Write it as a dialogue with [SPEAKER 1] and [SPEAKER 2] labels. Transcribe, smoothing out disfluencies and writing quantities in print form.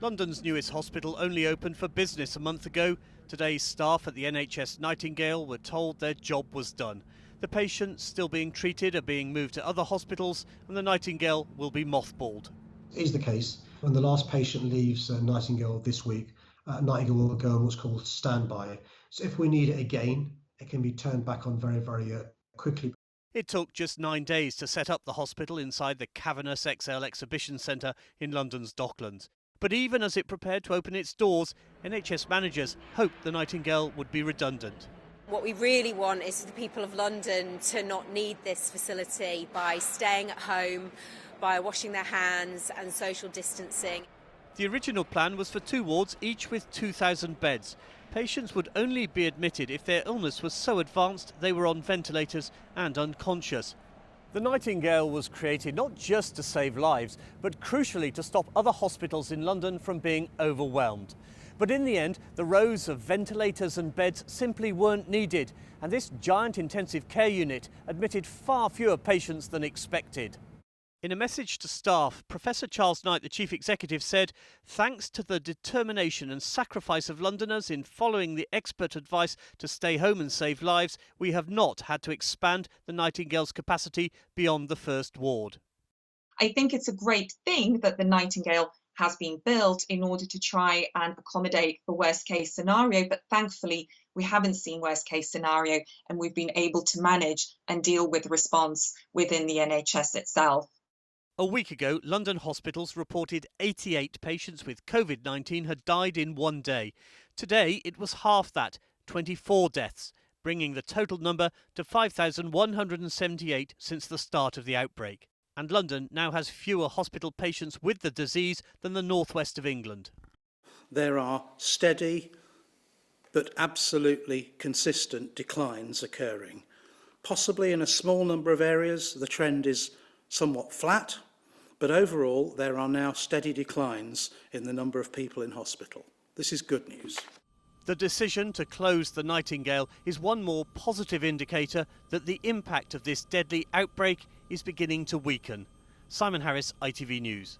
[SPEAKER 1] London's newest hospital only opened for business a month ago. Today, staff at the NHS Nightingale were told their job was done. The patients still being treated are being moved to other hospitals, and the Nightingale will be mothballed.
[SPEAKER 2] It is the case when the last patient leaves Nightingale this week, Nightingale will go on what's called standby. So if we need it again, it can be turned back on very quickly.
[SPEAKER 1] It took just 9 days to set up the hospital inside the cavernous XL Exhibition Centre in London's Docklands. But even as it prepared to open its doors, NHS managers hoped the Nightingale would be redundant.
[SPEAKER 3] What we really want is for the people of London to not need this facility by staying at home, by washing their hands and social distancing.
[SPEAKER 1] The original plan was for 2 wards, each with 2,000 beds. Patients would only be admitted if their illness was so advanced they were on ventilators and unconscious. The Nightingale was created not just to save lives, but crucially to stop other hospitals in London from being overwhelmed. But in the end, the rows of ventilators and beds simply weren't needed, and this giant intensive care unit admitted far fewer patients than expected. In a message to staff, Professor Charles Knight, the Chief Executive, said, "Thanks to the determination and sacrifice of Londoners in following the expert advice to stay home and save lives, we have not had to expand the Nightingale's capacity beyond the first ward."
[SPEAKER 4] I think it's a great thing that the Nightingale has been built in order to try and accommodate the worst case scenario, but thankfully we haven't seen worst case scenario and we've been able to manage and deal with response within the NHS itself.
[SPEAKER 1] A week ago, London hospitals reported 88 patients with COVID-19 had died in one day. Today, it was half that, 24 deaths, bringing the total number to 5,178 since the start of the outbreak. And London now has fewer hospital patients with the disease than the northwest of England.
[SPEAKER 5] There are steady but absolutely consistent declines occurring. Possibly in a small number of areas, the trend is somewhat flat, but overall there are now steady declines in the number of people in hospital. This is good news.
[SPEAKER 1] The decision to close the Nightingale is one more positive indicator that the impact of this deadly outbreak is beginning to weaken. Simon Harris, ITV News.